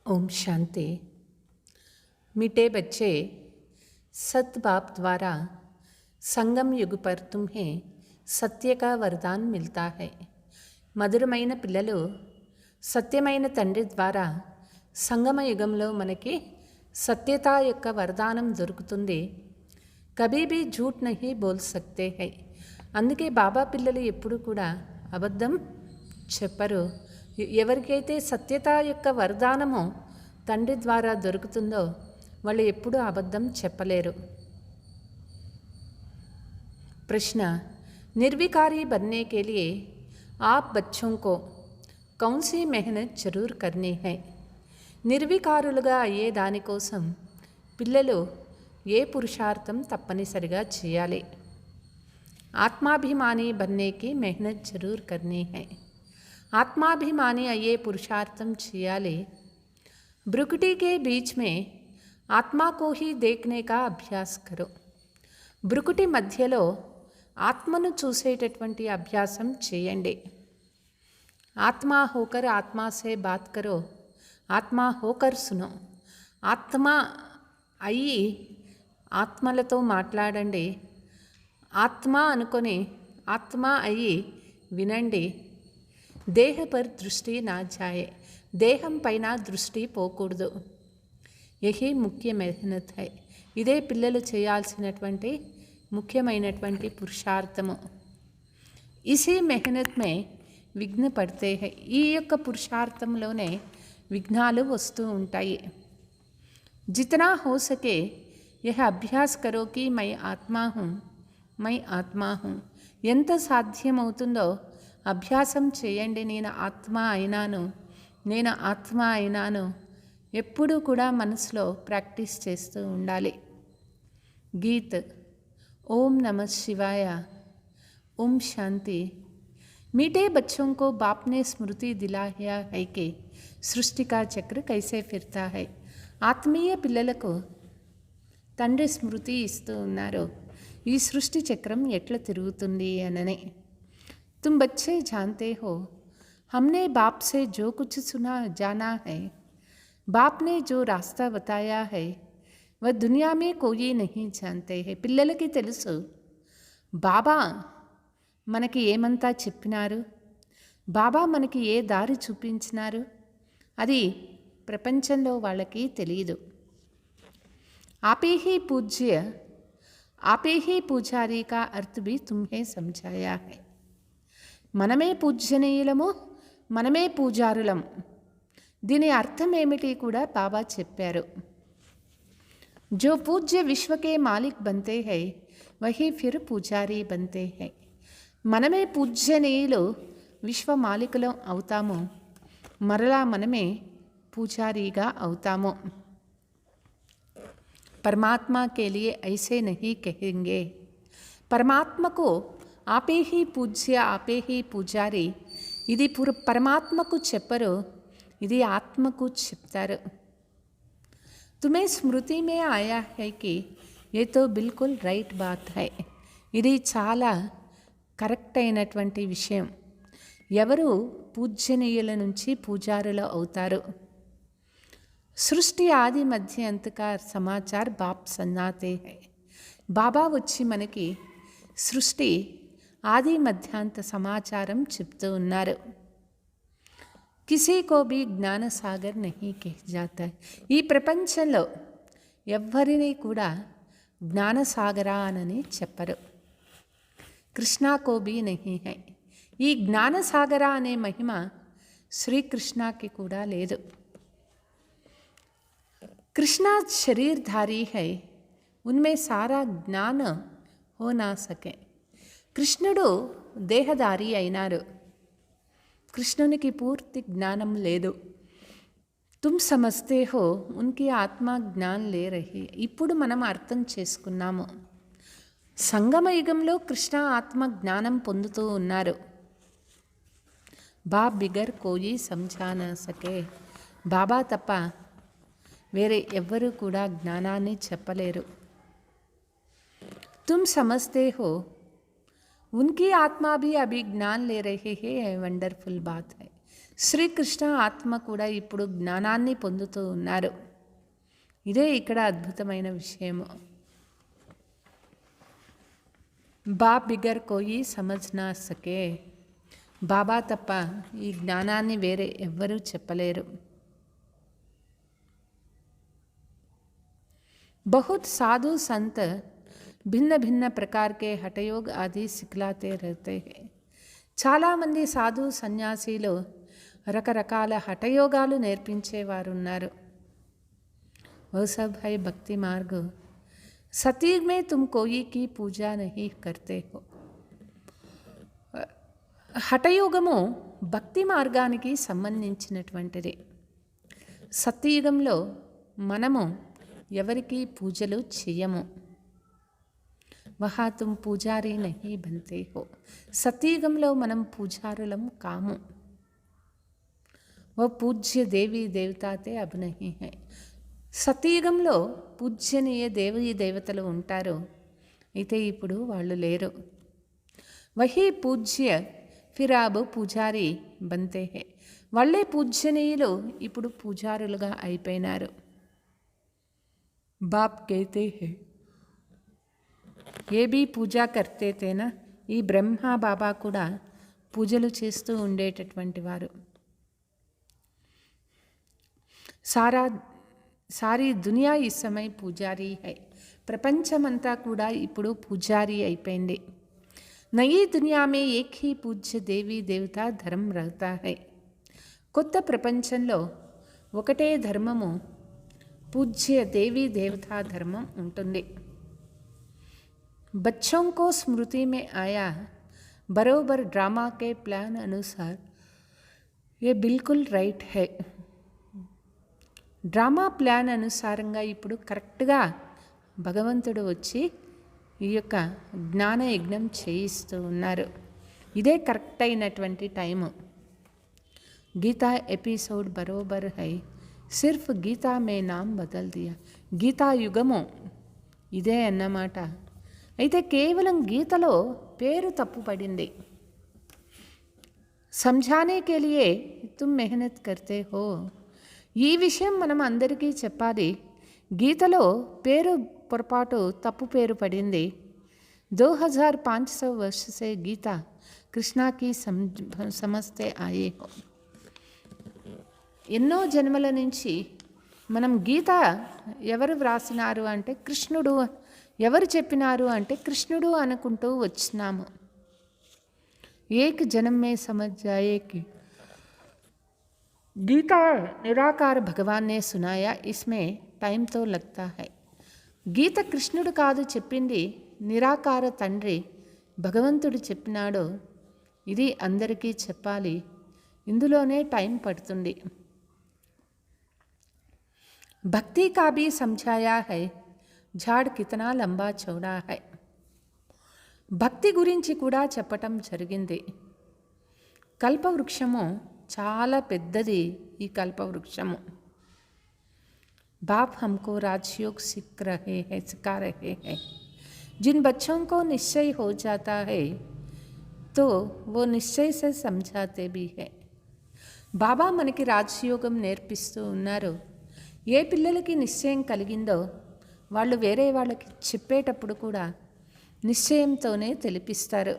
ओम शांति। मीठे बच्चे, सत बाप द्वारा संगम युग पर तुम्हें सत्य का वरदान मिलता है। మధురమైన పిల్లలు, సత్యమైన తండ్రి ద్వారా సంగమ యుగంలో మనకి సత్యత యొక్క వరదానం దొరుకుతుంది. కభీ భీ झूठ नहीं बोल सकते हैं. అందుకే బాబా పిల్లలు ఎప్పుడు కూడా అబద్ధం చెప్పరు. ఎవరికైతే సత్యత యొక్క వరదానమో తండ్రి ద్వారా దొరుకుతుందో వాళ్ళు ఎప్పుడూ అబద్ధం చెప్పలేరు. प्रश्न, निर्विकारी बनने के लिए आप बच्चों को कौन सी मेहनत जरूर करनी है? నిర్వికారులుగా అయ్యే దానికోసం పిల్లలు ఏ పురుషార్థం తప్పనిసరిగా చేయాలి? ఆత్మాభిమాని बनने की मेहनत जरूर करनी है. ఆత్మాభిమాని అయ్యే పురుషార్థం చేయాలి. ब्रुकुटी के बीच में आत्मा को ही देखने का अभ्यास करो. బ్రుకుటి మధ్యలో ఆత్మను చూసేటటువంటి అభ్యాసం చేయండి. ఆత్మా హోకర్ ఆత్మా సే బాత్ కరో, ఆత్మా హోకర్ సునో. ఆత్మ అయ్యి ఆత్మలతో మాట్లాడండి. ఆత్మ అనుకొని ఆత్మ అయ్యి వినండి. దేహ పర్ దృష్టి నా జాయే, దేహం పైన దృష్టి పోకూడదు. యహీ ముఖ్య మెహనత్ హై. ఇదే పిల్లలు చేయాల్సినటువంటి ముఖ్యమైనటువంటి పురుషార్థము. ఇసీ మెహనత్ మే విఘ్న పడితే హై. ఈ యొక్క పురుషార్థంలోనే విఘ్నాలు వస్తూ ఉంటాయి. జితనా హో సకే యహ అభ్యాస్ కరో కి మై ఆత్మా హూँ, మై ఆత్మా హూँ. ఎంత సాధ్యమవుతుందో అభ్యాసం చేయండి. నేను ఆత్మ అయినాను, నేను ఆత్మ అయినాను. ఎప్పుడూ కూడా మనసులో ప్రాక్టీస్ చేస్తూ ఉండాలి. గీత్. ఓం నమః శివాయ. ओम शांति. मीठे बच्चों को बाप ने स्मृति दिलाया है कि सृष्टि का चक्र कैसे फिरता है. ఆత్మీయ పిల్లలకు తండ్రి స్మృతి ఇస్తూ ఉన్నారు, ఈ సృష్టి చక్రం ఎట్లా తిరుగుతుంది అనని. तुम बच्चे जानते हो, हमने बाप से जो कुछ सुना जाना है, बाप ने जो रास्ता बताया है वह दुनिया में कोई नहीं जानते हैं. పిల్లలకి తెలుసు బాబా మనకి ఏమంతా చెప్పినారు, బాబా మనకి ఏ దారి చూపించినారు, అది ప్రపంచంలో వాళ్ళకి తెలియదు. आपे ही पूज्य, आपे ही पुजारी का अर्थ भी तुम्हें समझाया है. మనమే పూజ్యనీయులము, మనమే పూజారులం. దీని అర్థం ఏమిటి కూడా బాబా చెప్పారు. जो पूज्य विश्व के मालिक बनते हैं वही फिर पुजारी बनते हैं. మనమే పూజ్యనీయులు, విశ్వ మాలికులం అవుతాము, మరలా మనమే పూజారీగా అవుతాము. परमात्मा के लिए ऐसे नहीं कहेंगे. పరమాత్మకు ఆపే హీ పూజ్య, ఆపే హీ పూజారి, ఇది పరమాత్మకు చెప్పరు, ఇది ఆత్మకు చెప్తారు. तुम्हें स्मृति में आया है कि ये तो बिल्कुल రైట్ బాత్ హై. ఇది చాలా కరెక్ట్ అయినటువంటి విషయం. ఎవరు పూజ్యనీయుల నుంచి పూజారులు అవుతారు. సృష్టి ఆది మధ్య అంతకా సమాచార్ బాప్ సన్నాతే హై. బాబా వచ్చి మనకి సృష్టి ఆది మధ్యాంత సమాచారం చెప్తూ ఉన్నారు. కిసీ కో భీ జ్ఞాన సాగర్ నహీ కహ్ జాతా. ఈ ప్రపంచంలో ఎవ్వరినీ కూడా జ్ఞానసాగర అనని చెప్పరు. కృష్ణా కో భీ నహీ హై. ఈ జ్ఞానసాగర అనే మహిమ శ్రీకృష్ణకి కూడా లేదు. కృష్ణ శరీరధారీ హై, ఉన్మే సారా జ్ఞాన హో నా సకే. కృష్ణుడు దేహధారి అయినారు, కృష్ణునికి పూర్తి జ్ఞానం లేదు. తుమ్ సమజ్తే హో ఉన్కి ఆత్మ జ్ఞాన్ లే రహీ. ఇప్పుడు మనం అర్థం చేసుకున్నాము, సంగమ యుగంలో కృష్ణ ఆత్మ జ్ఞానం పొందుతూ ఉన్నారు. బాబ్ బిగర్ కోయి సమఝా నా సకే. బాబా తప్ప వేరే ఎవ్వరూ కూడా జ్ఞానాన్ని చెప్పలేరు. तुम समझते हो उनकी आत्मा भी अभी ज्ञान ले रहे हैं, वंडरफुल बात है. శ్రీకృష్ణ ఆత్మ కూడా ఇప్పుడు జ్ఞానాన్ని పొందుతూ ఉన్నారు. ఇదే ఇక్కడ అద్భుతమైన విషయము. బాప్ బిగర్ కోయి సమజ్ నా సకే. బాబా తప్ప ఈ జ్ఞానాన్ని వేరే ఎవ్వరూ చెప్పలేరు. बहुत साधु संत भिन्न भिन्न प्रकार के हठयोग आदि सिखलाते रहते हैं. చాలామంది సాధు సన్యాసీలు రకరకాల హఠయోగాలు నేర్పించేవారు ఉన్నారు. वो सब है भक्ति मार्ग. सतयुग में तुम कोई की पूजा नहीं करते हो. హఠయోగము భక్తి మార్గానికి సంబంధించినటువంటిది. సత్యయుగంలో మనము ఎవరికి పూజలు చేయము. వహా తుమ్ పూజారి నహీ బంతే హో. సత్యయుగంలో మనం పూజారులం కాము. ఓ పూజ్య దేవీ దేవతాతే అబ్ నహీ హై. సత్యయుగంలో పూజ్యనీయ దేవీ దేవతలు ఉంటారు, అయితే ఇప్పుడు వాళ్ళు లేరు. వహీ పూజ్య ఫిర్ అబ్ పూజారి బంతే హై. వాళ్ళే పూజ్యనీయులు ఇప్పుడు పూజారులుగా అయిపోయినారు. बाप कहते हैं ఏ బీ పూజా కర్తే తేనా. ఈ బ్రహ్మ బాబా కూడా పూజలు చేస్తూ ఉండేటటువంటి వారు. సారీ దునియా ఈ సమయ పూజారీ హై. ప్రపంచమంతా కూడా ఇప్పుడు పూజారీ అయిపోయింది. నయీ దునియా మే ఏక్ హీ పూజ్య దేవీ దేవతా ధర్మ రహతా హై. కొత్త ప్రపంచంలో ఒకటే ధర్మము, పూజ్య దేవీ దేవతా ధర్మం ఉంటుంది. बच्चों को स्मृति में आया बरोबर ड्रामा के प्लान अनुसार. ये बिल्कुल राइट है. డ్రామా ప్లాన్ అనుసారంగా ఇప్పుడు కరెక్ట్గా భగవంతుడు వచ్చి ఈ యొక్క జ్ఞాన యజ్ఞం చేయిస్తూ ఉన్నారు. ఇదే కరెక్ట్ అయినటువంటి టైము. గీతా ఎపిసోడ్ బరోబర్ హై. సిర్ఫ్ గీతా మే నామ్ బదల్ దియా. గీతా యుగము ఇదే అన్నమాట. అయితే కేవలం గీతలో పేరు తప్పుపడింది. సమझाने के लिए तुम मेहनत करते हो. ఈ విషయం మనం అందరికీ చెప్పాలి. గీతలో పేరు పొరపాటు తప్పు పేరు పడింది. 2500 वर्ष से गीता कृष्णा की समझते आए हो. ఎన్నో జన్మల నుంచి మనం గీత ఎవరు వ్రాసినారు అంటే కృష్ణుడు, ఎవరు చెప్పినారు అంటే కృష్ణుడు అనుకుంటూ వచ్చినాము. ఏక్ జన్మ మే సమజ్ జాయే కి గీతా నిరాకార భగవాన్ నే సునాయా. ఇస్మే టైం తో లగ్తా హై. గీత కృష్ణుడు కాదు చెప్పింది, నిరాకార తండ్రి భగవంతుడు చెప్పినాడు. ఇది అందరికీ చెప్పాలి, ఇందులోనే టైం పడుతుంది. భక్తి కా భీ సమझाया है झाड़ कितना लंबा चौड़ा है. భక్తి గురించి కూడా చెప్పటం జరిగింది. కల్పవృక్షము చాలా పెద్దది. ఈ కల్పవృక్షము बाप हमको राजयोग सिखा रहे हैं. जिन बच्चों को निश्चय हो जाता है तो वो निश्चय से समझाते भी है. బాబా మనకి రాజయోగం నేర్పిస్తూ ఉన్నారు. ఏ పిల్లలకి నిశ్చయం కలిగిందో వాళ్ళు వేరే వాళ్ళకి చెప్పేటప్పుడు కూడా నిశ్చయంతోనే తెలిపిస్తారు.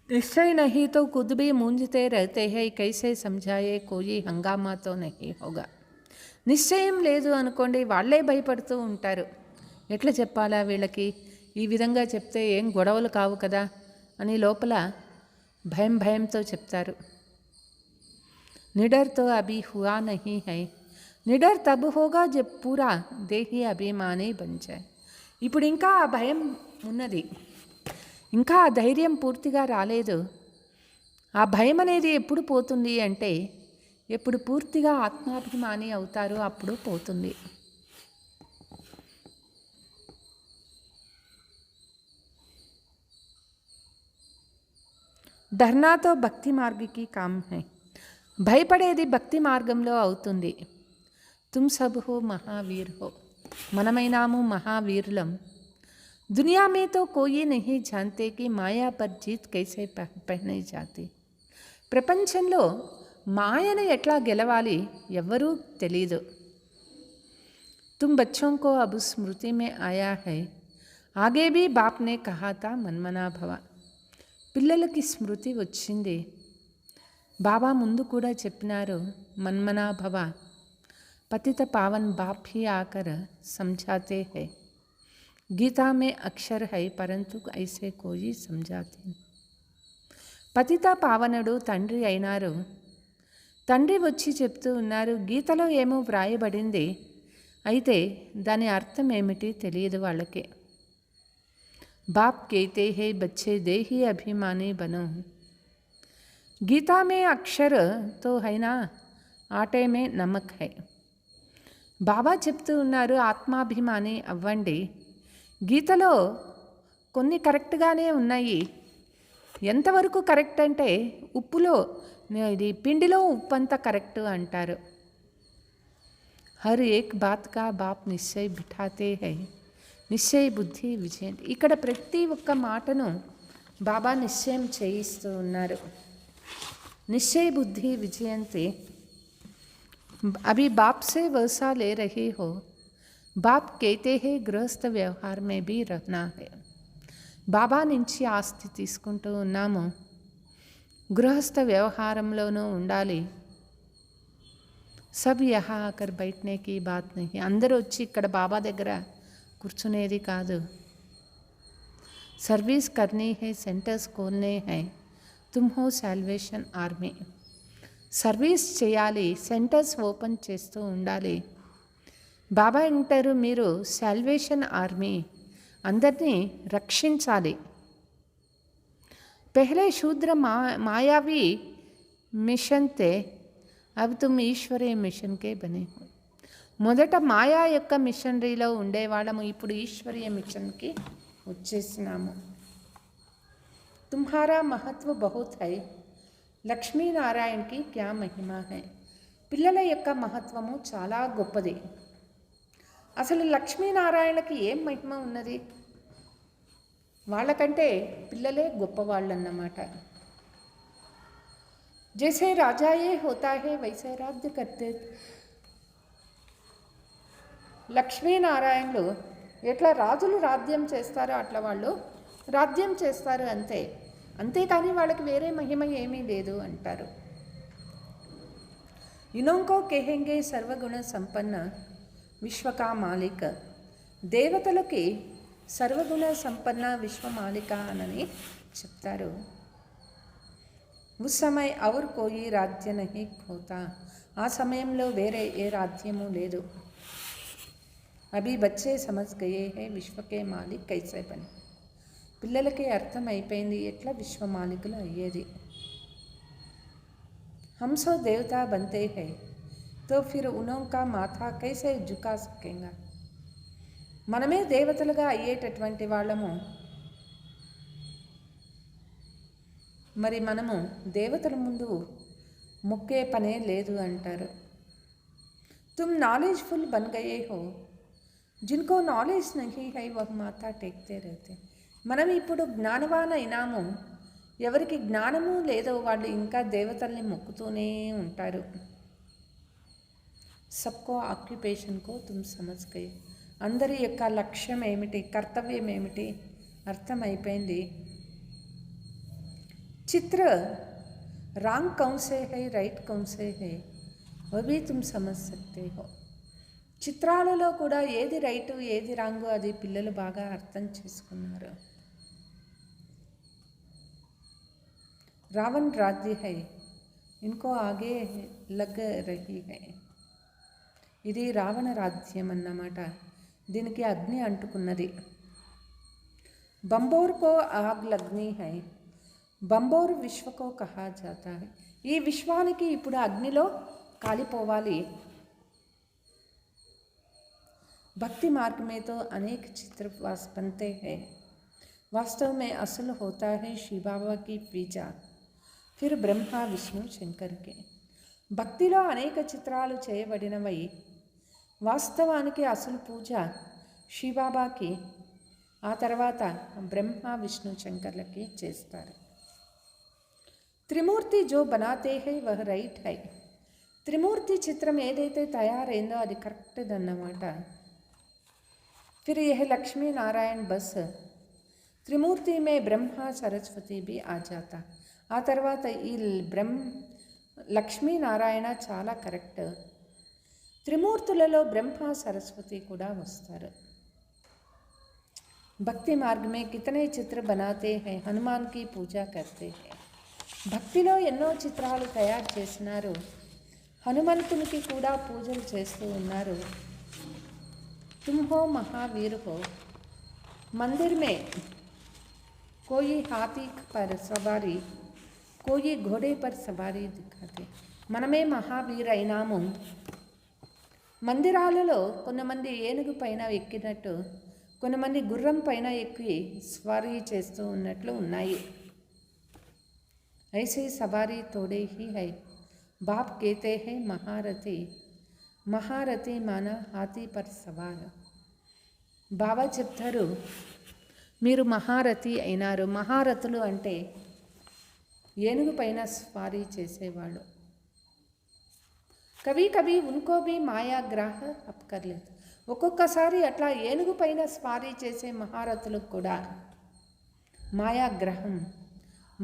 निश्चय नहीं तो खुद भी मूंझते रहते हैं. कैसे समझाए कोई हंगामा तो नहीं होगा. నిశ్చయం లేదు అనుకోండి, వాళ్ళే భయపడుతూ ఉంటారు. ఎట్లా చెప్పాలా వీళ్ళకి, ఈ విధంగా చెప్తే ఏం గొడవలు కావు కదా అని లోపల భయంతో చెప్తారు. निडर तो अभी हुआ नहीं है. निडर तब होगा जब पूरा देही अभिमानी बन जाए. ఇప్పుడు ఇంకా ఆ భయం ఉన్నది, ఇంకా ఆ ధైర్యం పూర్తిగా రాలేదు. ఆ భయం అనేది ఎప్పుడు పోతుంది అంటే ఎప్పుడు పూర్తిగా ఆత్మాభిమాని అవుతారో అప్పుడు పోతుంది. डरना तो भक्ति मार्ग की काम है. భయపడేది భక్తి మార్గంలో అవుతుంది. తుమ్ సబ్ హో మహావీర్ హో. మనమైనాము మహావీరులం. दुनिया में तो कोई नहीं जानते कि माया पर जीत कैसे पहने जाती. ప్రపంచంలో మాయను ఎట్లా గెలవాలి ఎవ్వరూ తెలీదు. तुम बच्चों को अब स्मृति में आया है. आगे भी बाप ने कहा था మన్మనా భవ. పిల్లలకి స్మృతి వచ్చింది. బాబా ముందు కూడా చెప్పినారు మన్మనా భవ. पतित पावन बाप ही आकर समझाते हैं. गीता में अक्षर है परंतु ऐसे कोई समझाते नहीं. పతిత పావనుడు తండ్రి అయినారు. తండ్రి వచ్చి చెప్తూ ఉన్నారు గీతలో ఏమో వ్రాయబడింది, అయితే దాని అర్థం ఏమిటి తెలియదు వాళ్ళకి. बाप कहते हैं बच्चे देही अभिमानी बनो. गीता में अक्षर तो है ना, आटे में नमक है. బాబా చెప్తూ ఉన్నారు ఆత్మాభిమాని అవ్వండి. గీతలో కొన్ని కరెక్ట్గానే ఉన్నాయి. ఎంతవరకు కరెక్ట్ అంటే ఉప్పులో ఇది పిండిలో ఉప్పు అంతా కరెక్ట్ అంటారు. హర్ ఏక్ బాత్ కా బాప్ నిశ్చయ్ బిఠాతే హై. నిశ్చయ బుద్ధి విజయం. ఇక్కడ ప్రతి ఒక్క మాటను బాబా నిశ్చయం చేయిస్తూ ఉన్నారు. నిశ్చయ బుద్ధి విజయంతి. अभी बाप से वैसा ले रही हो. बाप कहते हैं गृहस्थ व्यवहार में भी रहना है. బాబా నుంచి ఆస్తి తీసుకుంటూ ఉన్నాము, గృహస్థ వ్యవహారంలోనూ ఉండాలి. సబ్ యహా ఆకర్ బైఠనే కీ బాత్ నహీ. అందరూ వచ్చి ఇక్కడ బాబా దగ్గర కూర్చునేది కాదు. సర్వీస్ కర్నీ హై, సెంటర్స్ కోల్నే హై. తుమ్ హో సాల్వేషన్ ఆర్మీ. సర్వీస్ చేయాలి, సెంటర్స్ ఓపెన్ చేస్తూ ఉండాలి. బాబా అంటారు మీరు సాల్వేషన్ ఆర్మీ, అందరినీ రక్షించాలి. పెహ్లే శూద్ర మాయావి మిషన్ తే, అబ్ తుమ్ ఈశ్వరీయ మిషన్కే బనే హో. మొదట మాయా యొక్క మిషనరీలో ఉండేవాళ్ళము, ఇప్పుడు ఈశ్వరీయ మిషన్కి వచ్చేసినాము. తుమ్హారా మహత్వ బహుత్ హై. లక్ష్మీనారాయణకి క్యా మహిమ హై. పిల్లల యొక్క మహత్వము చాలా గొప్పది. అసలు లక్ష్మీనారాయణకి ఏం మహిమ ఉన్నది? వాళ్ళకంటే పిల్లలే గొప్పవాళ్ళు అన్నమాట. జైసే రాజాయే హోతా హే వైసే రాజ్య కర్తే. లక్ష్మీనారాయణులు ఎట్లా రాజులు రాజ్యం చేస్తారో అట్లా వాళ్ళు రాజ్యం చేస్తారు అంతే. అంతేకాని వాళ్ళకి వేరే మహిమ ఏమీ లేదు అంటారు. ఇనోంకో కెహెంగే సర్వగుణ సంపన్న విశ్వకా మాలిక. దేవతలకి సర్వగుణ సంపన్న విశ్వమాలిక అని చెప్తారు. ఉస్ సమయ ఔర్ కోయి రాజ్య నహీ హోతా. ఆ సమయంలో వేరే ఏ రాజ్యము లేదు. అభి బచ్చే సమజ్ గయే హై విశ్వకే మాలిక్ కైసే బనే. పిల్లలకి అర్థం అయిపోయింది ఎట్లా విశ్వమాలికులు అయ్యేది. హంసో దేవతా బంతే హై తో ఫిర్ ఉనోంకా మాథా కైసే జుకా సకేంగా. మనమే దేవతలుగా అయ్యేటటువంటి వాళ్ళము, మరి మనము దేవతల ముందు మొక్కే పనే లేదు అంటారు. తుమ్ నాలెడ్జ్ఫుల్ బన్ గయే హో. జిన్కో నాలెడ్జ్ నహీ హై వహ్ మాథా టేక్తే రహతే. మనం ఇప్పుడు జ్ఞానవాన్ అయినాము, ఎవరికి జ్ఞానము లేదో వాళ్ళు ఇంకా దేవతల్ని మొక్కుతూనే ఉంటారు. సబ్కో ఆక్యుపేషన్కో తుమ్ సమజ్ గయే. అందరి యొక్క లక్ష్యం ఏమిటి, కర్తవ్యం ఏమిటి అర్థమైపోయింది. చిత్ర రాంగ్ కౌన్సే హై, రైట్ కౌన్సే హై, అవి తుమ్ సమజ్ సక్తే హో. చిత్రాలలో కూడా ఏది రైటు ఏది రాంగు అది పిల్లలు బాగా అర్థం చేసుకున్నారు. రావణ్ రాజ్య హై, ఇన్కో ఆగే లగ్ రహీ హై. ఇది రావణ రాజ్యం అన్నమాట, దీనికి అగ్ని అంటుకున్నది. బంబోర్ కో ఆగ్ లగ్ని హై. బంబోర్ విశ్వకో కహా జాతా హై. ఈ విశ్వానికి ఇప్పుడు అగ్నిలో కాలిపోవాలి. भक्ति मार्ग में तो अनेक चित्र बनते हैं. वास्तव में असल होता है शिव बाबा की पूजा, फिर ब्रह्मा विष्णु शंकर के. భక్తిలో అనేక చిత్రాలు చేయబడినవై, వాస్తవానికి అసలు పూజ శివబాబాకి, ఆ తర్వాత బ్రహ్మ విష్ణు శంకర్లకి చేస్తారు. త్రిమూర్తి జో బనాతే హై వహ్ రైట్ హై. త్రిమూర్తి చిత్రం ఏదైతే తయారైందో అది కరెక్ట్ అన్నమాట. ఫిర్ యహ్ లక్ష్మీ నారాయణ బస్ త్రిమూర్తి మే బ్రహ్మ సరస్వతి బి ఆ జాతా. ఆ తర్వాత ఈ లక్ష్మీనారాయణ చాలా కరెక్ట్. త్రిమూర్తులలో బ్రహ్మ సరస్వతి కూడా వస్తారు. భక్తి మార్గ మే కితనే చిత్ర బనాతే హై, హనుమాన్ కి పూజ కర్తే హై. భక్తిలో ఎన్నో చిత్రాలు తయారు చేసినారు, హనుమంతునికి కూడా పూజలు చేస్తూ ఉన్నారు. తుమ్ హో మహావీర్ హో, మందిర్ మే కోయి హాతీ పర్ సవారీ, కోయి ఘోడే పర్ సవారీ దిఖాతే. మనమే మహావీర్ అయినాము. మందిరాలలో కొంతమంది ఏనుగు పైన ఎక్కినట్టు, కొంతమంది గుర్రం పైన ఎక్కి స్వారీ చేస్తూ ఉన్నట్లు ఉన్నాయి. ఐసే సవారీ తోడే హీ హై, బాప్ కేతే హై మహారథి, మహారథి మానా హాతీ పర్ సవార్. బాబా చెప్తారు, మీరు మహారథి అయినారు. మహారథులు అంటే ఏనుగు పైన స్వారీ చేసేవాళ్ళు. కభీ కభీ ఉన్కో భీ మాయాగ్రాహ అప్కర్లేదు. ఒక్కొక్కసారి అట్లా ఏనుగు పైన స్వారీ చేసే మహారథులకు కూడా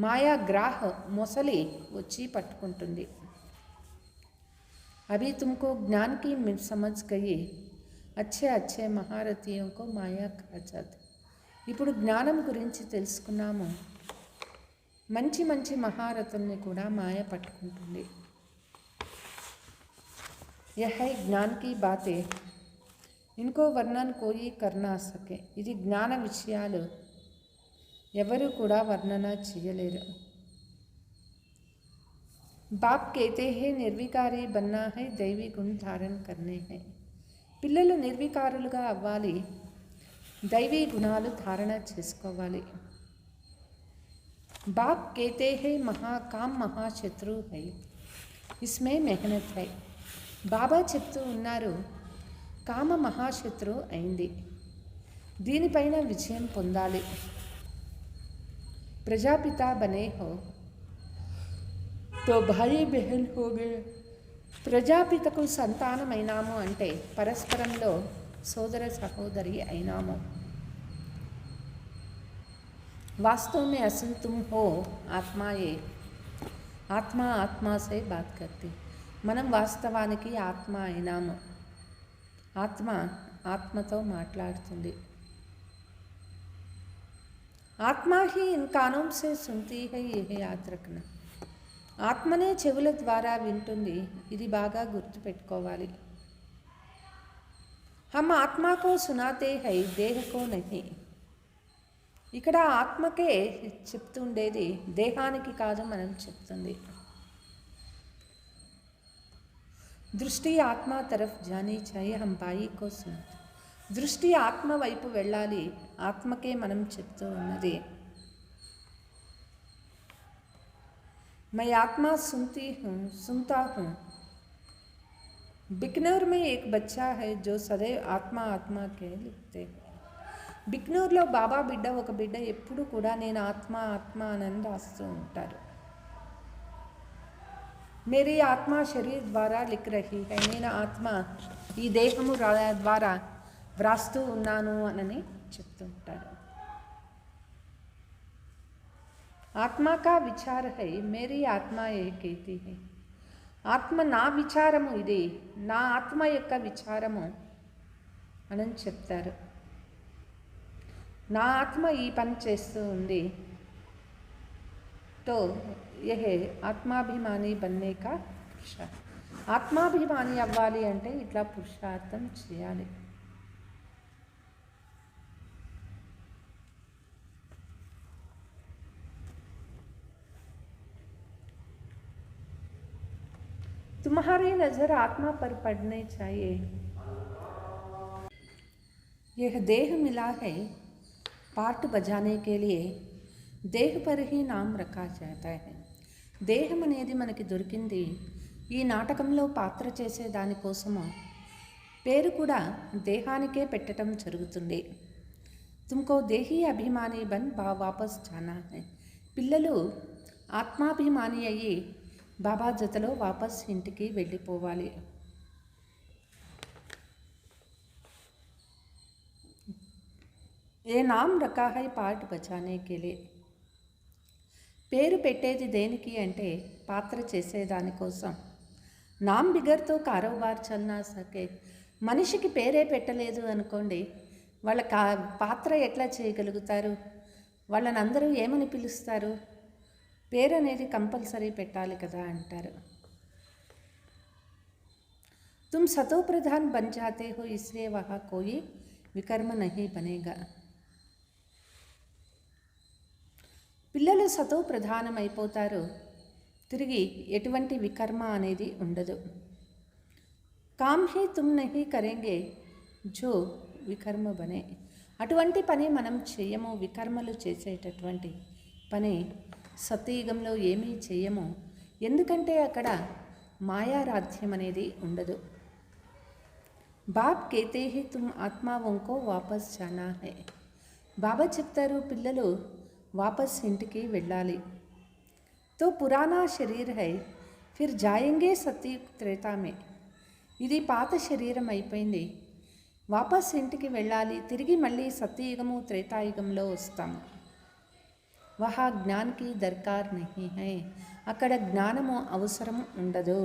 మాయాగ్రాహ మొసలి వచ్చి పట్టుకుంటుంది. అభి తుమ్కో జ్ఞాన్ కి సమజ్ గయి, అచ్చే మహారథియోं को మాయా ఖా జాతి. ఇప్పుడు జ్ఞానం గురించి తెలుసుకున్నాము. మంచి మంచి మహారథుల్ని కూడా మాయ పట్టుకుంటుంది. యహ్ జ్ఞాన్ కి బాతే, ఇన్కో వర్ణన్ కోయి కర్నా సకే. ఇది జ్ఞాన విషయాలు, ఎవరు కూడా వర్ణన చేయలేరు. బాప్ కేతే హై నిర్వికారి బన్నా హై, దైవీ గుణ ధారణ కర్నే హై. పిల్లలు నిర్వికారులుగా అవ్వాలి, దైవీ గుణాలు ధారణ చేసుకోవాలి. బాప్ కేతే హై కామ్ మహాశత్రు హై, ఇస్మే మెహనత్ హై. బాబా చెప్తూ ఉన్నారు, కామ మహాశత్రు అయింది, దీనిపైన విజయం పొందాలి. ప్రజాపిత బనే హో తో భాయి బెహన్ హోగే. ప్రజాపితకు సంతానమైనాము అంటే పరస్పరంలో సోదర సహోదరి అయినాము. వాస్తవం మే అసలు తుమ్ హో ఆత్మాయే, ఆత్మా సే బాత్ కర్తే. మనం వాస్తవానికి ఆత్మ అయినాము. ఆత్మతో మాట్లాడుతుంది. ఆత్మా హీ ఇన్ కానోం సే సున్తీ హై, యహ్ యాద్ రఖనా. ఆత్మనే చెవుల ద్వారా వింటుంది, ఇది బాగా గుర్తుపెట్టుకోవాలి. హమ్ ఆత్మకో సునాతే హై, దేహకో నహీ. ఇక్కడ ఆత్మకే చెప్తుండేది, దేహానికి కాదు మనం చెప్తుంది. దృష్టి ఆత్మ తరఫ్ జానీ చాయే, హమ్ బాయి కో సునతే. దృష్టి ఆత్మ వైపు వెళ్ళాలి, ఆత్మకే మనం చెప్తూ ఉన్నది. मैं आत्मा सुनता हूँ. बिकनौर में एक बच्चा है जो सदैव ఆత్మ कहते हैं. బిక్నూర్లో బాబా బిడ్డ ఒక బిడ్డ ఎప్పుడు కూడా నేను ఆత్మ అని రాస్తూ ఉంటారు. మేరీ ఆత్మ శరీర్ ద్వారా లిఖ్ రహీ హై. నేను ఆత్మ ఈ దేహము ద్వారా వ్రాస్తూ ఉన్నాను అని చెప్తుంటారు. ఆత్మ కా విచార హై, మేరీ ఆత్మ ఏ కేతి హై. ఆత్మ నా విచారము, ఇది నా ఆత్మ యొక్క విచారము అని చెప్తారు. నా ఆత్మ ఈ పని చేస్తూ ఉంది. తో యహే ఆత్మాభిమాని బన్నే కా పురుషార్థం. ఆత్మాభిమాని అవ్వాలి అంటే ఇట్లా పురుషార్థం చేయాలి. तुम्हारी नज़र आत्मा पर पड़ने चाहिए. यह देह मिला है पार्ट बजाने के लिए, देह पर ही नाम रखा जाता है. దేహం అనేది మనకి దొరికింది ఈ నాటకంలో పాత్ర చేసే దానికోసము. పేరు కూడా దేహానికే పెట్టడం జరుగుతుంది. तुमको देही अभिमानी बन वापस जाना है. పిల్లలు ఆత్మాభిమాని అయ్యి బాబా జతలో వాపస్ ఇంటికి వెళ్ళిపోవాలి. ఏ నామ్ రఖా హై పాట్ బచానే కే లియే. పేరు పెట్టేది దేనికి అంటే పాత్ర చేసేదానికోసం. నామ్ బిగర్తో కారోబార్ చల్నా సకే. మనిషికి పేరే పెట్టలేదు అనుకోండి, వాళ్ళ పాత్ర ఎట్లా చేయగలుగుతారు? వాళ్ళని అందరూ ఏమని పిలుస్తారు? పేరు అనేది కంపల్సరీ పెట్టాలి కదా అంటారు. తుమ్ సతో ప్రధాన్ బన్ జాతే హో, ఇస్లియే వహా కోయి వికర్మ నహీ బనేగా. పిల్లలు సతో ప్రధానం అయిపోతారు, తిరిగి ఎటువంటి వికర్మ అనేది ఉండదు. కామ్ హీ తుమ్ నహీ కరేంగే జో వికర్మ బనే. అటువంటి పని మనం చెయ్యము, వికర్మలు చేసేటటువంటి పని సత్యయుగంలో ఏమీ చెయ్యము. ఎందుకంటే అక్కడ మాయారాధ్యం అనేది ఉండదు. బాబ్ కేతే హీ తుమ్ ఆత్మావోంకో వాపస్ జానా హై. బాబా చెప్తారు, పిల్లలు వాపస్ ఇంటికి వెళ్ళాలి. తో పురానా శరీర్ హై, ఫిర్ జాయేంగే సత్యయుగ్ త్రేతా మే. ఇది పాత శరీరం అయిపోయింది, వాపస్ ఇంటికి వెళ్ళాలి, తిరిగి మళ్ళీ సత్యయుగము త్రేతాయుగంలో వస్తాము. వహా జ్ఞాన్కి దర్కార్ నహీ హై. అక్కడ జ్ఞానము అవసరం ఉండదు.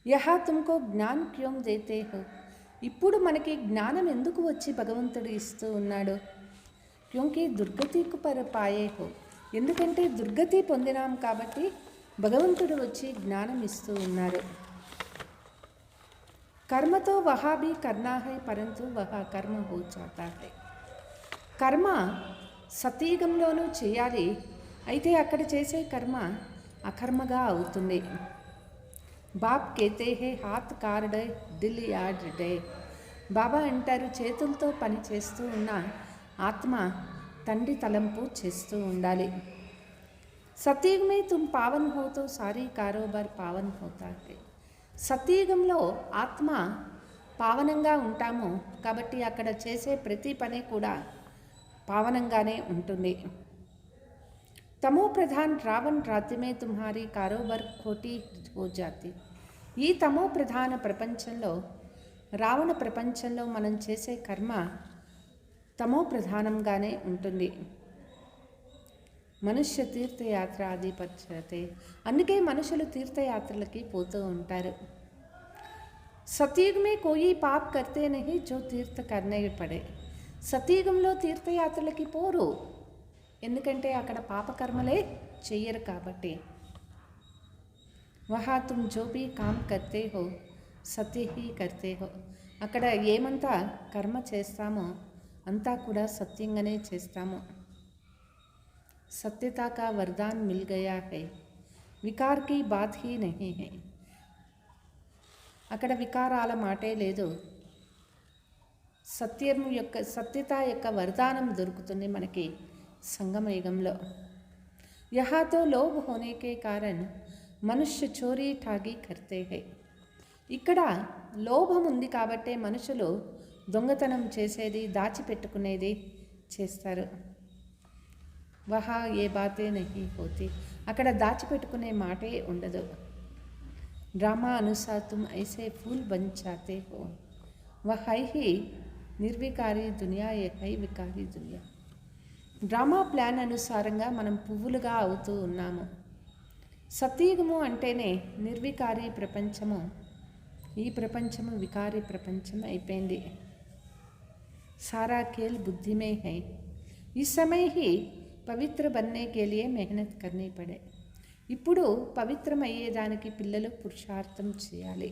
యహా తుమ్కో జ్ఞాన్ క్యోం దేతే హో. ఇప్పుడు మనకి జ్ఞానం ఎందుకు వచ్చి భగవంతుడు ఇస్తూ ఉన్నాడు? క్యోంకి దుర్గతికు పాయే హో. ఎందుకంటే దుర్గతి పొందినాం కాబట్టి భగవంతుడు వచ్చి జ్ఞానం ఇస్తూ ఉన్నారు. కర్మతో వహా భీ కర్నా హై, పరంతు వహా కర్మ హో జాతా హై. కర్మ సతీగంలోనూ చేయాలి, అయితే అక్కడ చేసే కర్మ అకర్మగా అవుతుంది. బాప్ కేతే హే హాత్ కార్డ్ దిల్ యాడ్ డే. బాబా అంటారు, చేతులతో పని చేస్తూ ఉన్న ఆత్మ తండ్రి తలంపు చేస్తూ ఉండాలి. సతయుగ్ మే తుమ్ పావన్ హోతో సారీ కారోబార్ పావన్ హోతా హై. సతయుగంలో ఆత్మ పావనంగా ఉంటాము కాబట్టి అక్కడ చేసే ప్రతి పని కూడా పావనంగానే ఉంటుంది. తమో ప్రధాన్ రావణ్ రాజ్యమే తుమ్హారీ కారోబార్ ఖోటీ హో జాతి. ఈ తమో ప్రధాన ప్రపంచంలో, రావణ ప్రపంచంలో మనం చేసే కర్మ తమో ప్రధానంగానే ఉంటుంది. మనుష్య తీర్థయాత్ర ఆది పచ్చతే. అందుకే మనుషులు తీర్థయాత్రలకి పోతూ ఉంటారు. సతయుగ్ మే కోయి పాప్ కర్తే నహీ జో తీర్థ కర్నే పడే. సతయుగంలో తీర్థయాత్రలకి పోరు, ఎందుకంటే అక్కడ పాపకర్మలే చెయ్యరు కాబట్టి. వహా తుమ్ జో భీ కామ్ కర్తే హో సత్య హీ కర్తే హో. అక్కడ ఏమంతా కర్మ చేస్తామో అంతా కూడా సత్యంగానే చేస్తాము. సత్యతా కా వరదాన్ మిల్ గయా హై, వికార్ కీ బాత్ హీ నహీ హై. అక్కడ వికారాల మాటే లేదు. సత్యత యొక్క వరదానం దొరుకుతుంది మనకి సంగమయుగంలో. యహాతో లోభ్ హోనేకే కారణ్ మనుష్య చోరీ ఠాగి కర్తే హై. ఇక్కడ లోభం ఉంది కాబట్టే మనుషులు దొంగతనం చేసేది, దాచిపెట్టుకునేది చేస్తారు. వహా ఏ బాతే నహీ హోతీ. అక్కడ దాచిపెట్టుకునే మాటే ఉండదు. డ్రామా అనుసార్ తుమ్ ఐసే ఫూల్ బన్ జాతే హో. వహై he నిర్వికారి Duniya, A high Vikari Duniya. Drama plan అనుసారంగా మనం పువ్వులుగా అవుతూ ఉన్నాము. సతయుగము అంటేనే నిర్వికారి ప్రపంచము, ఈ ప్రపంచము వికారి ప్రపంచం అయిపోయింది. सारा खेल बुद्धि में है. इस समय ही పవిత్ర బన్నే కే లియే మెహనత్ కర్నీ పడే. ఇప్పుడు పవిత్రమయ్యేదానికి పిల్లలు పురుషార్థం చేయాలి.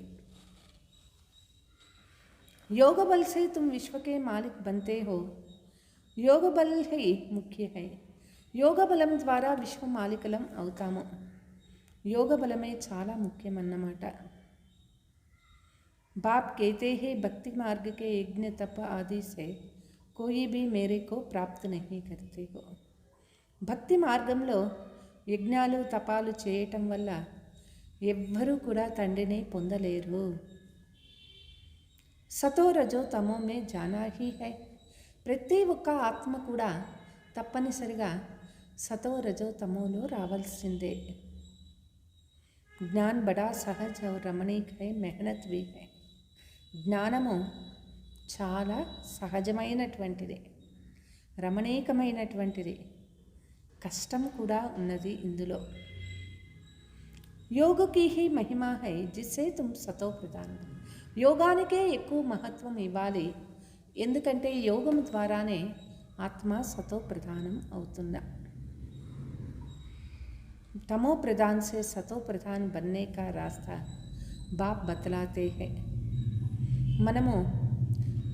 योग बल से तुम विश्व के मालिक बनते हो. యోగ బల్ హై ముఖ్య హై. యోగ బలం ద్వారా విశ్వ మాలికలం అవుతాము. యోగ బలమే చాలా ముఖ్యమన్నమాట. बाप कहते हैं भक्ति मार्ग के यज्ञ तप आदि से कोई भी मेरे को प्राप्त नहीं करते हो. భక్తి మార్గంలో యజ్ఞాలు తపాలు చేయటం వల్ల ఎవ్వరూ కూడా తండ్రిని పొందలేరు. సతో రజో తమో మే జానా హీ హై. ప్రతి ఒక్క ఆత్మ కూడా తప్పనిసరిగా సతో రజో తమోలో రావాల్సిందే. జ్ఞాన్ బడా సహజ్ और రమణీక్ హై, మెహనత్ भी है. జ్ఞానము చాలా సహజమైనటువంటిది, రమణీకమైనటువంటిది, కష్టం కూడా ఉన్నది ఇందులో. యోగకి హీ మహిమా హై జిస్సే తుమ్ సతో ప్రధాన్. యోగానికే ఎక్కువ మహత్వం ఇవ్వాలి, ఎందుకంటే యోగం ద్వారానే ఆత్మ సతో ప్రధానం అవుతుందా. तमो प्रधान से सतो प्रधान बनने का रास्ता बाप बतलाते हैं. మనము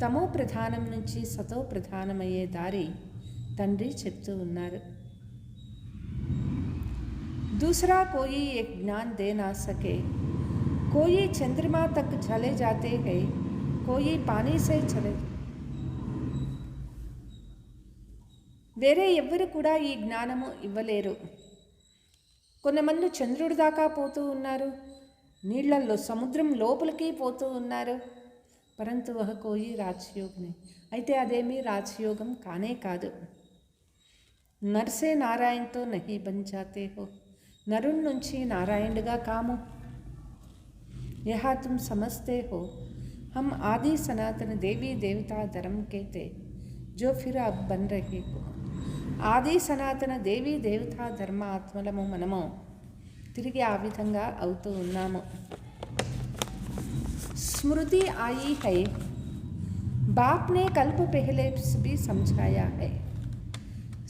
తమో ప్రధానం నుంచి సతో ప్రధానమయ్యే దారి తండ్రి చెప్తూ ఉన్నారు. दूसरा कोई एक ज्ञान दे ना सके. कोई चंद्रमा तक चले जाते हैं, कोई पानी से चले. వేరే ఎవ్వరు కూడా ఈ జ్ఞానము ఇవ్వలేరు. కొంతమంది చంద్రుడి దాకా పోతూ ఉన్నారు, నీళ్లలో సముద్రం లోపలికి పోతూ ఉన్నారు. పరంతు వహ కోయి రాజయోగమే, అయితే అదేమీ రాజయోగం కానే కాదు. నర్సే నారాయణతో నహి బన్ జాతే హో. నరుణ్ నుంచి నారాయణుడిగా కాము. యహా తుమ్ సమస్తే హో హమ్ ఆది సనాతన దేవీ దేవతా ధర్మ కే తే జో ఫిర్ అబ్ బన్ రహే హో. ఆది సనాతన దేవీ దేవతా ధర్మ ఆత్మలము మనము తిరిగి ఆ విధంగా అవుతూ ఉన్నాము. స్మృతి आई है, बाप ने कल्प पहले भी समझाया है.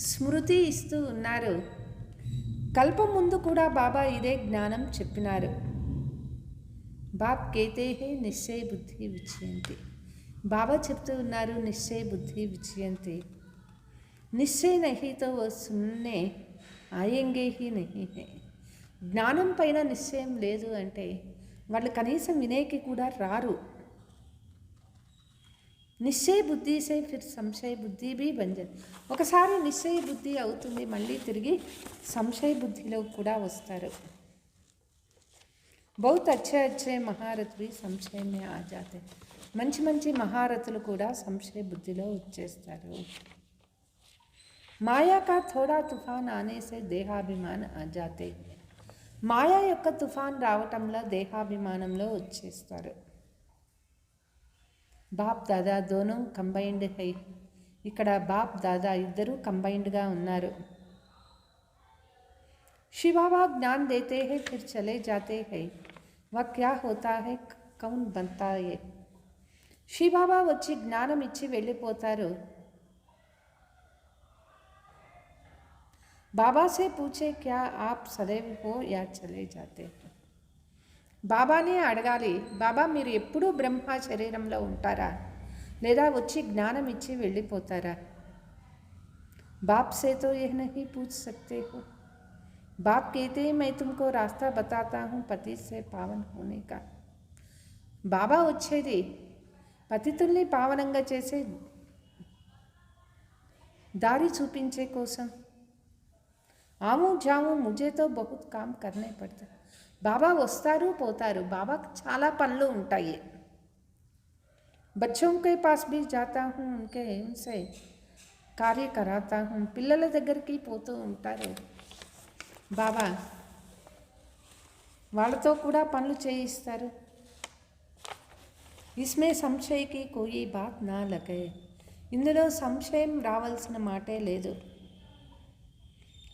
స్మృతి ఇస్తూ ఉన్నారు, కల్పం ముందు కూడా బాబా ఇదే జ్ఞానం చెప్పినారు. బాప్ కేతే హే నిశ్చయ బుద్ధి విజయంతి. బాబా చెప్తూ ఉన్నారు, నిశ్చయ బుద్ధి విజయంతి. నిశ్చయ నహీ తో वो सुनने आएंगे ही नहीं है. జ్ఞానం పైన నిశ్చయం లేదు అంటే వాళ్ళు కనీసం వినేకి కూడా రారు. నిశ్చయ బుద్ధి సే ఫిర్ సంశయ బుద్ధి బి బన్ జాతి. ఒకసారి నిశ్చయ బుద్ధి అవుతుంది, మళ్ళీ తిరిగి సంశయ బుద్ధిలో కూడా వస్తారు. బహుత్ అచ్చే అచ్చే మహారథ్ బి సంశయ మే ఆ జాతే. మంచి మంచి మహారథులు కూడా సంశయ బుద్ధిలో వచ్చేస్తారు. మాయా కా థోడా తుఫాన్ ఆనే సే దేహాభిమాన్ ఆ జాతే. మాయా యొక్క తుఫాన్ రావటంలో దేహాభిమానంలో వచ్చేస్తారు. బాప్ దాదా దోనో కంబైన్డ్ హై. ఇక్కడ బాప్ దాదా ఇద్దరూ కంబైన్డ్గా ఉన్నారు. శివాబా జ్ఞాన్ దేతే హై ఫిర్ చలే జాతే హై. వా క్యా హోతా హై కౌన్ బంతా హై. శివాబా వచ్చి జ్ఞానం ఇచ్చి వెళ్ళిపోతారు. బాబా సే పూछे क्या आप सदैव हो या चले जाते हो. బాబానే అడగాలి, బాబా మీరు ఎప్పుడూ బ్రహ్మ శరీరంలో ఉంటారా లేదా వచ్చి జ్ఞానం ఇచ్చి వెళ్ళిపోతారా. बाप से तो यह नहीं पूछ सकते हो. बाप कहते हैं मैं तुमको रास्ता बताता हूँ पति से पावन होने का. బాబా వచ్చేది పతితుల్ని పావనంగా చేసే దారి చూపించే కోసం. ఆము జాము ముజే తో బహుత్ కామ్ కర్నే పడతా. బాబా వస్తారు పోతారు, బాబాకు చాలా పనులు ఉంటాయి. బచ్చోं के पास भी जाता हूँ, उनके उनसे कार्य कराता हूँ. పిల్లల దగ్గరికి పోతూ ఉంటారు బాబా, వాళ్ళతో కూడా పనులు చేయిస్తారు. ఇస్మే సంశయకి కోయి బాత్ నా లగే. ఇందులో సంశయం రావాల్సిన మాటే లేదు.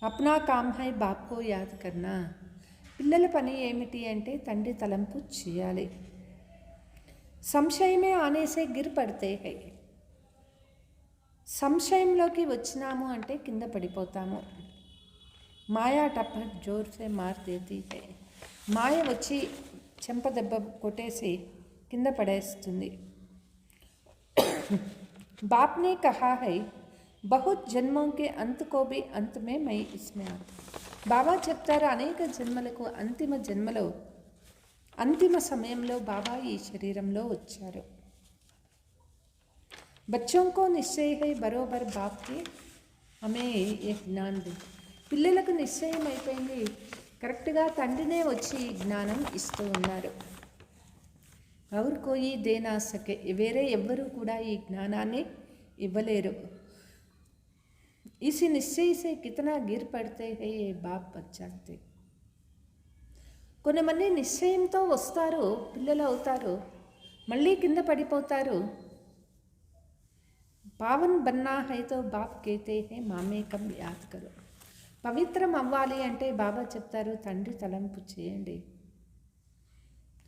అప్నా కామ్ హై బాప్కో యాద్ కర్నా. పిల్లల పని ఏమిటి అంటే తండ్రి తలంపు చేయాలి. సంశయమే ఆనేసే గిర్ పడితే హై. సంశయంలోకి వచ్చినాము అంటే కింద పడిపోతాము. మాయా టప్పట్ జోర్ సే మార్ దేతీ హై. మాయ వచ్చి చెంపదెబ్బ కొట్టేసి కింద పడేస్తుంది. బాప్ నే కహా హై బహుత్ జన్మోं के अंत को भी अंत में मैं इसमें आता. బాబా చెప్తారు, అనేక జన్మలకు అంతిమ జన్మలో అంతిమ సమయంలో బాబా ఈ శరీరంలో వచ్చారు. बच्चों को निश्चय है बरोबर बाप के हमें एक ज्ञान दे. పిల్లలకు నిశ్చయం అయిపోయింది, కరెక్ట్గా తండ్రినే వచ్చి జ్ఞానం ఇస్తూ ఉన్నారు. और कोई दे ना सके. వేరే ఎవ్వరూ కూడా ఈ జ్ఞానాన్ని ఇవ్వలేరు. इसी निश्चय से कितना गिर पड़ते हैं ये बाप बचाते. కొంతమంది నిశ్చయంతో వస్తారు, పిల్లలు అవుతారు, మళ్ళీ కింద పడిపోతారు. పావన్ బన్నా హై తో బాప్ కేతే హే మామే కం యాద్ కరో. పవిత్రం అవ్వాలి అంటే బాబా చెప్తారు, తండ్రి తలంపు చేయండి.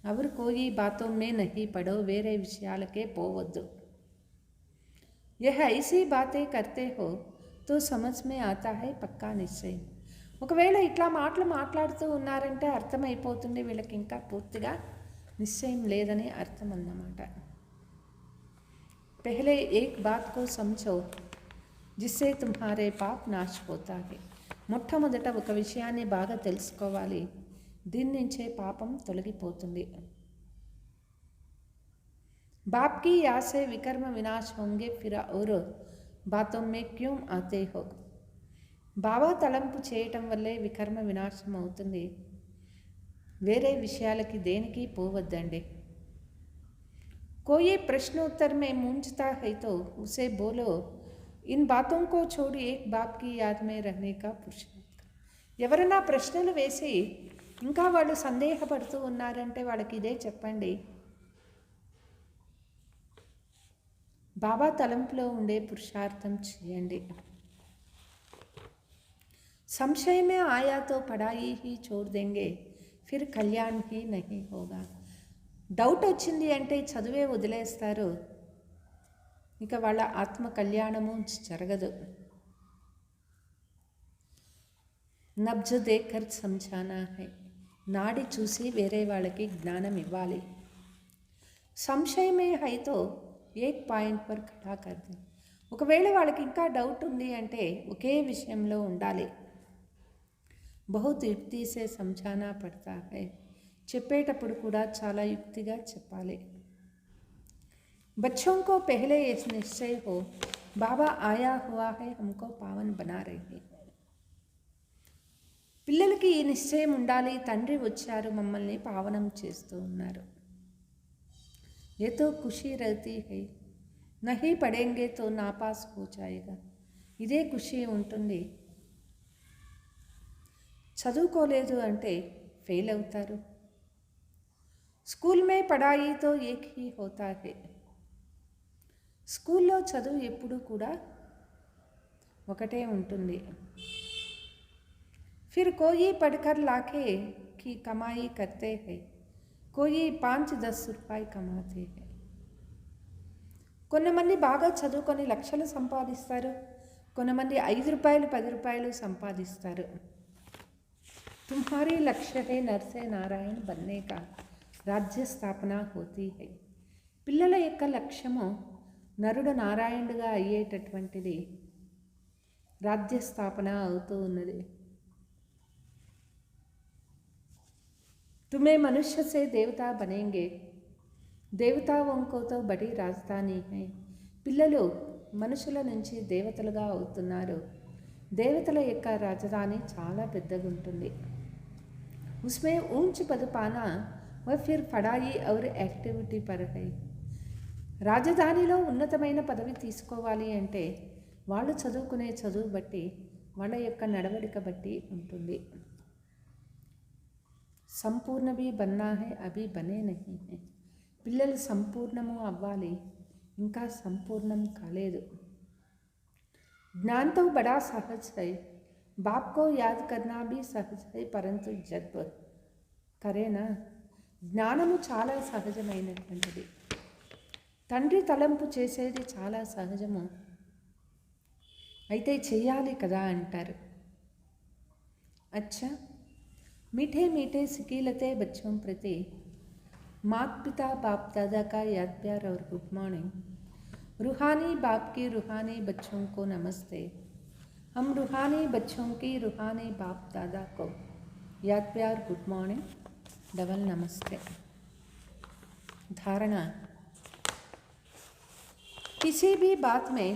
ఎవరు కోయి బాతో మే నహీ పడో, వేరే విషయాలకే పోవద్దు. యహ ఐసీ బాతే కర్తే హో తో సమజ్ మే ఆతా హై పక్కా నిశ్చయం. ఒకవేళ ఇట్లా మాటలు మాట్లాడుతూ ఉన్నారంటే అర్థమైపోతుంది వీళ్ళకి ఇంకా పూర్తిగా నిశ్చయం లేదని అర్థం అన్నమాట. పహలే ఏక్ బాత్ కో సమझो జిస్సే తుమ్హారే పాప్ నాశ్ హోతా హై. మొట్టమొదట ఒక విషయాన్ని బాగా తెలుసుకోవాలి, దీని నుంచే పాపం తొలగిపోతుంది. బాప్ కి యాద్ సే వికర్మ వినాశ్ హోంగే, ఫిర్ ఔర్ బాతోं में क्यों आते हो. బాబా తలంపు చేయటం వల్లే వికర్మ వినాశం అవుతుంది, వేరే విషయాలకి దేనికి పోవద్దండి. कोई प्रश्न उत्तर में मूंझता है तो उसे बोलो इन बातों को छोड़ एक बाप की याद में रहने का पुरुषार्थ. ఎవరైనా ప్రశ్నలు వేసి ఇంకా వాళ్ళు సందేహపడుతూ ఉన్నారంటే వాళ్ళకి ఇదే చెప్పండి, బాబా తలంపులో ఉండే పురుషార్థం చేయండి. संशय में आया तो पढ़ाई ही छोड़ देंगे, फिर कल्याण ही नहीं होगा. డౌట్ వచ్చింది అంటే చదువే వదిలేస్తారు, ఇక వాళ్ళ ఆత్మ కళ్యాణము జరగదు. నబ్జ్ దేకర్ సమझाना है. నాడి చూసి వేరే వాళ్ళకి జ్ఞానం ఇవ్వాలి. సంశయమే హైతో ఏక్ పాయింట్ పర్ ఖడా కర్ దే. ఒకవేళ వాళ్ళకి ఇంకా డౌట్ ఉంది అంటే ఒకే విషయంలో ఉండాలి. बहुत युक्ति से समझाना पड़ता है. చెప్పేటప్పుడు కూడా చాలా యుక్తిగా చెప్పాలి. बच्चों को पहले ये निश्चय हो बाबा आया हुआ है हमको पावन बना रही. పిల్లలకి ఈ నిశ్చయం ఉండాలి, తండ్రి వచ్చారు మమ్మల్ని పావనం చేస్తూ ఉన్నారు. ये तो खुशी रहती है, नहीं पढ़ेंगे तो नापास हो जाएगा. ఇదే ఖుషి ఉంటుంది, చదువుకోలేదు అంటే ఫెయిల్ అవుతారు. స్కూల్ మే పడాయి తో ఏక్ హీ హోతా హై. స్కూల్లో చదువు ఎప్పుడు కూడా ఒకటే ఉంటుంది. ఫిర్ కోయి పढ़कर लाके की कमाई करते हैं, कोई 5-10 రూపాయి కమాతే హై. కొంతమంది బాగా చదువుకొని లక్షలు సంపాదిస్తారు, కొంతమంది 5 రూపాయలు 10 రూపాయలు సంపాదిస్తారు. तुम्हारी लक्ष्य है नर से नारायण बनने का, राज्य स्थापना होती है. పిల్లల యొక్క లక్ష్యము నరుడు నారాయణుడుగా అయ్యేటటువంటిది, రాజ్య స్థాపన అవుతూ ఉన్నది. तुम्हें मनुष्य से देवता बनेंगे, देवताओं को तो बड़ी राजधानी है. పిల్లలు మనుషుల నుంచి దేవతలుగా అవుతున్నారు, దేవతల యొక్క రాజధాని చాలా పెద్దగా ఉంటుంది. उसमें ऊंच पद पाना व फिर पढ़ाई और एक्टिविटी पर है. రాజధానిలో ఉన్నతమైన పదవి తీసుకోవాలి అంటే వాళ్ళు చదువుకునే చదువు బట్టి, వాళ్ళ యొక్క నడవడిక బట్టి ఉంటుంది. సంపూర్ణ भी बनना है अभी बने नहीं है. పిల్లలు సంపూర్ణము అవ్వాలి, ఇంకా సంపూర్ణం కాలేదు. ज्ञान तो बड़ा सहज है, बाप को याद करना भी सहज है, परंतु जब करेना జ్ఞానము చాలా సహజమైనటువంటిది, తండ్రి తలంపు చేసేది చాలా సహజము, అయితే చెయ్యాలి కదా అంటారు. अच्छा मीठे मीठे सिकीलते बच्चों प्रति माता पिता बाप दादा का याद प्यार और गुड मॉर्निंग. रूहानी बाप की रूहानी बच्चों को नमस्ते. हम रूहानी बच्चों की रूहानी बाप दादा को याद प्यार गुड मॉर्निंग डबल नमस्ते. धारणा, किसी भी बात में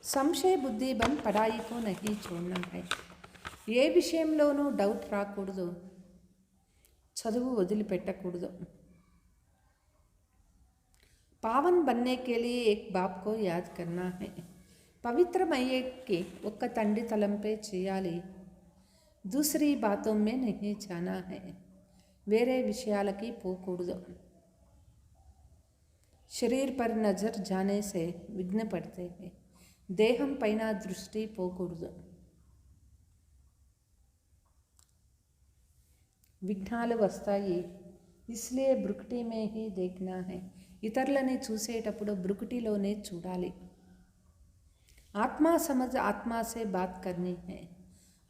संशय बुद्धि बन पढ़ाई को नहीं छोड़ना है. ఏ విషయంలోనూ డౌట్ రాకూడదు, చదువు వదిలిపెట్టకూడదు. पावन बनने के लिए एक बाप को याद करना है. పవిత్రమయ్యేకి ఒక్క తండ్రి తలంపే చేయాలి. दूसरी बातों में नहीं जाना है. వేరే విషయాలకి పోకూడదు. शरीर पर नजर जाने से विघ्न पड़ते हैं. देहम పైన దృష్టి పోకూడదు. విఘ్నాలు వస్తాయి. इसलिए బ్రుకుటి में ही देखना है. ఇతరులని చూసేటప్పుడు బ్రుకుటిలోనే చూడాలి. ఆత్మ సమझ ఆత్మ से बात करनी है.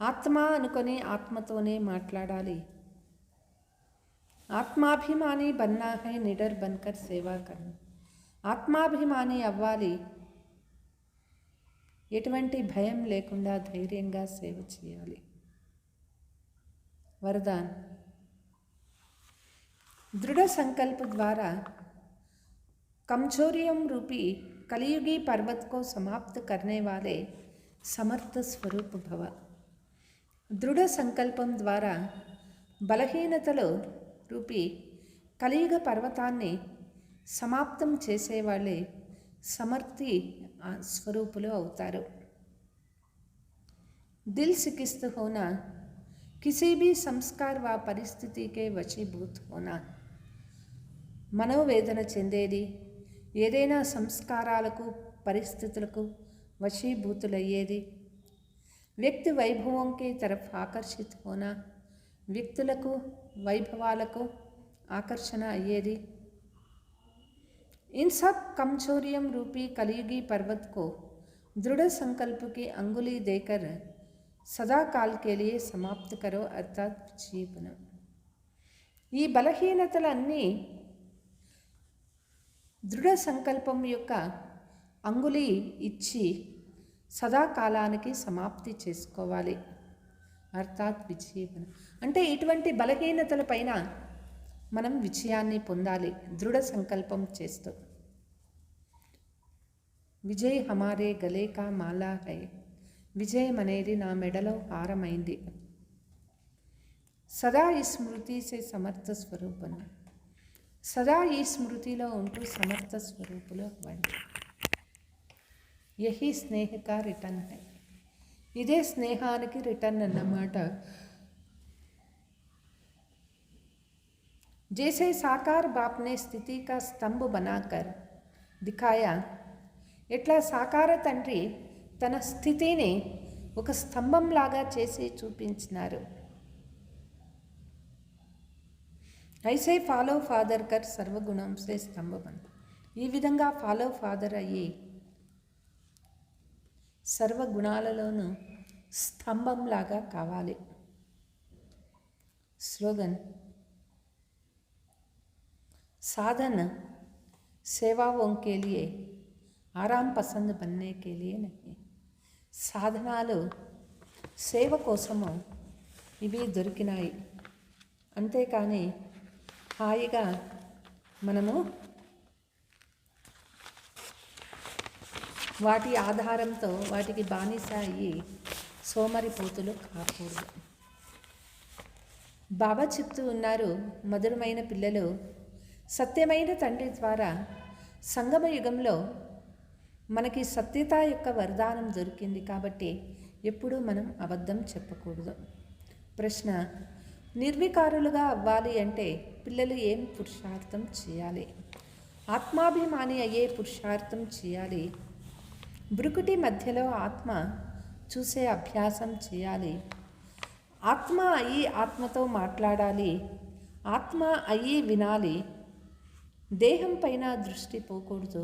ఆత్మ అనుకొని ఆత్మతోనే మాట్లాడాలి. ఆత్మాభిమాని बनना है. निडर बनकर सेवा करना. ఆత్మాభిమాని అవ్వాలి. ఎటువంటి భయం లేకుండా ధైర్యంగా సేవ చేయాలి. वरदान. दृढ़ संकल्प द्वारा कमजोरियों रूपी कलियुगी पर्वत को समाप्त करने वाले समर्थ स्वरूप भव. दृढ़ संकल्पం ద్వారా బలహీనతలు రూపీ కలియుగ పర్వతాన్ని సమాప్తం చేసేవాళ్ళే సమర్థి స్వరూపులు అవుతారు. दिल शिकस्त होना, किसी भी संस्कार व परिस्थिति के वशीभूत होना. మనోవేదన చెందేది, ఏదైనా సంస్కారాలకు పరిస్థితులకు వశీభూతులయ్యేది. వ్యక్తి వైభవం కి तरफ ఆకర్షిత होना, వ్యక్తులకు వైభవాలకు ఆకర్షణ అయ్యేది. इन सब कमजोरियों रूपी कलियुगी पर्वत को दृढ़ संकल्प की अंगुली देकर सदा काल के लिए समाप्त करो अर्थात जीवन. ఈ బలహీనతలన్నీ దృఢ సంకల్పం యొక్క అంగుళి ఇచ్చి సదాకాలానికి సమాప్తి చేసుకోవాలి. అర్థాత్ విజీవనం అంటే ఇటువంటి బలహీనతల పైన మనం విజయాన్ని పొందాలి దృఢ సంకల్పం చేస్తూ. విజయ్ హమారే గలే కా మాలా హై. విజయం అనేది నా మెడలో హారమైంది. సదా ఈ స్మృతి సే సమర్థ స్వరూపం. సదా ఈ స్మృతిలో ఉంటూ సమర్థ స్వరూపులో అవ్వండి. యహీ స్నేహ కా రిటర్న్ హై. ఇదే స్నేహానికి రిటర్న్ అన్నమాట. जैसे साकार बाप ने स्थिति का स्तंभ बनाकर दिखाया, ఎట్లా సాకార తండ్రి తన స్థితిని ఒక స్తంభం లాగా చేసి చూపించినారు. ऐसे ఫాలో ఫాదర్ కర్ సర్వగుణం సే స్తంభం. ఈ విధంగా ఫాలో ఫాదర్ అయ్యి సర్వగుణాలలోనూ స్తంభంలాగా కావాలి. స్లోగన్. साधन सेवाओं के लिए, आराम पसंद बनने के लिए नहीं. సాధనాలు సేవ కోసము ఇవి దొరికినాయి, అంతేకాని హాయిగా మనము వాటి ఆధారంతో వాటికి బానిస అయ్యి సోమరిపోతులు కాకూడదు. బాబా చెప్తూ ఉన్నారు, మధురమైన పిల్లలు, సత్యమైన తండ్రి ద్వారా సంగమ యుగంలో మనకి సత్యత యొక్క వరదానం దొరికింది కాబట్టి ఎప్పుడూ మనం అబద్ధం చెప్పకూడదు. ప్రశ్న. నిర్వికారులుగా అవ్వాలి అంటే పిల్లలు ఏం పురుషార్థం చేయాలి? ఆత్మాభిమాని అయ్యే పురుషార్థం చేయాలి. బ్రుకుటి మధ్యలో ఆత్మ చూసే అభ్యాసం చేయాలి. ఆత్మ అయ్యి ఆత్మతో మాట్లాడాలి. ఆత్మ అయ్యి వినాలి. దేహం పైన దృష్టి పోకూడదు.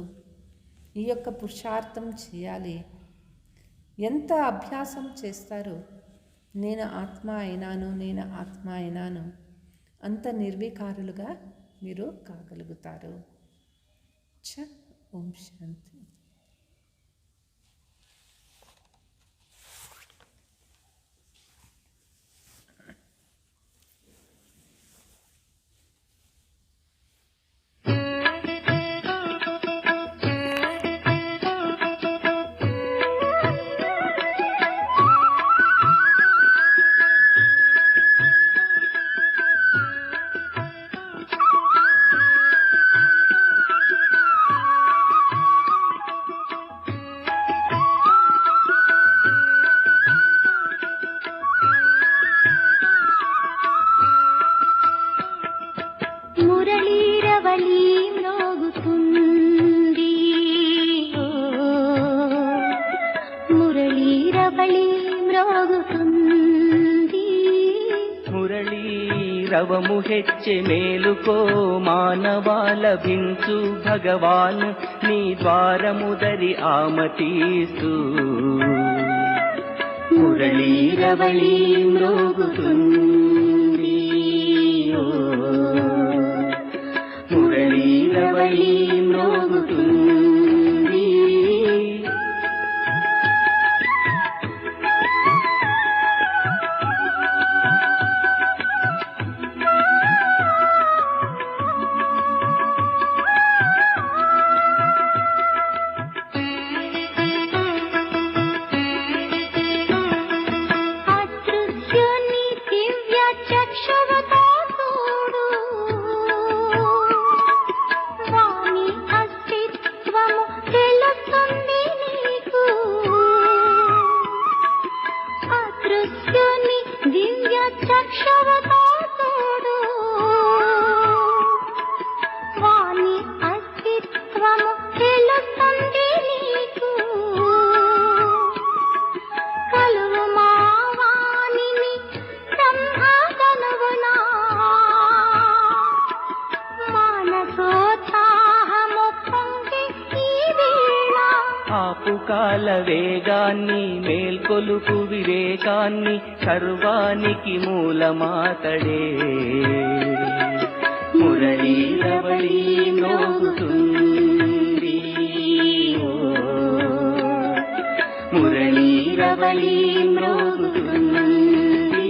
ఈ యొక్క పురుషార్థం చేయాలి. ఎంత అభ్యాసం చేస్తారో నేను ఆత్మ అయినాను, నేను ఆత్మ అయినాను, అంత నిర్వికారులుగా మీరు కాగలుగుతారు. ఓం శాంతి. రవళి మ్రోగుతుంది. మురళీ రవము హెచ్చె మేలుకో మానవా లభించు భగవాన్ నీ ద్వారముదరి ఆమతీస్తు. మురళీ రవళి మ్రోగుతుంది. మురళీ రవళి మ్రోగుతుంది. అదృశ్యుని దివ్య చక్షువుతో చూడు, వాని అస్తిత్వము తెలుస్తుంది నీకు. అదృశ్యుని దివ్య చక్షువుతో చూడు, వాని అస్తిత్వము తెలుస్తుంది నీకు. కలువు మావానిని బ్రహ్మగనువునా, మానసోత్సాహము పొంగి ఈ వేళ. ఆపు కాల వేగాన్ని మేల్కొలుపు వివేకాన్ని సర్వానికి మూలమాతడే. మురళీ రవళి మ్రోగుతుంది. మురళీ రవళి మ్రోగుతుంది.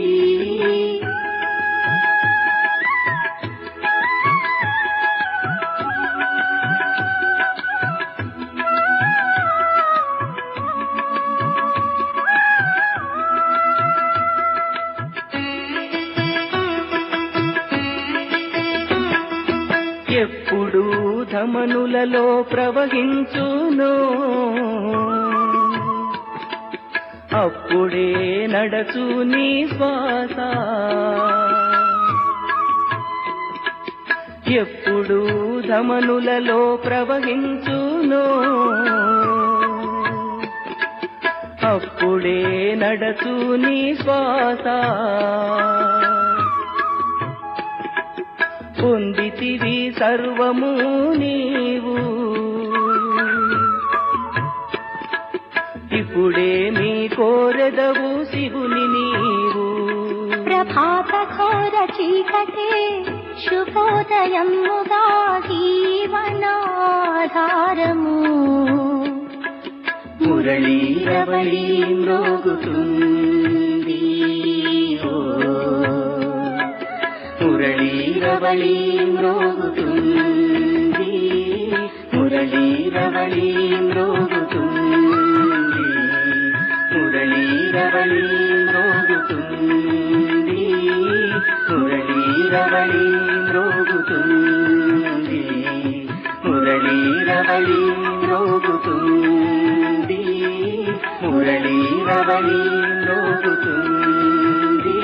ఎప్పుడు ధమనులలో ప్రవహించును అప్పుడే నడచు నీ శ్వాస. ఎప్పుడు ధమనులలో ప్రవహించును అప్పుడే నడచు నీ శ్వాస. పొందితివి సర్వము నీవు, ఇప్పుడేమి కోరెదవు శివుని నీవు. ప్రభాత ఘోర చీకటే శుభోదయముగా జీవనాధారము. మురళీ రవళి మ్రోగుతుంది. మురళీ రవళి మ్రోగుతుంది. మురళీ రవళి మ్రోగుతుంది. మురళీ రవళి మ్రోగుతుంది. మురళీ రవళి మ్రోగుతుంది. మురళీ రవళి మ్రోగుతుంది. మురళీ రవళి మ్రోగుతుంది.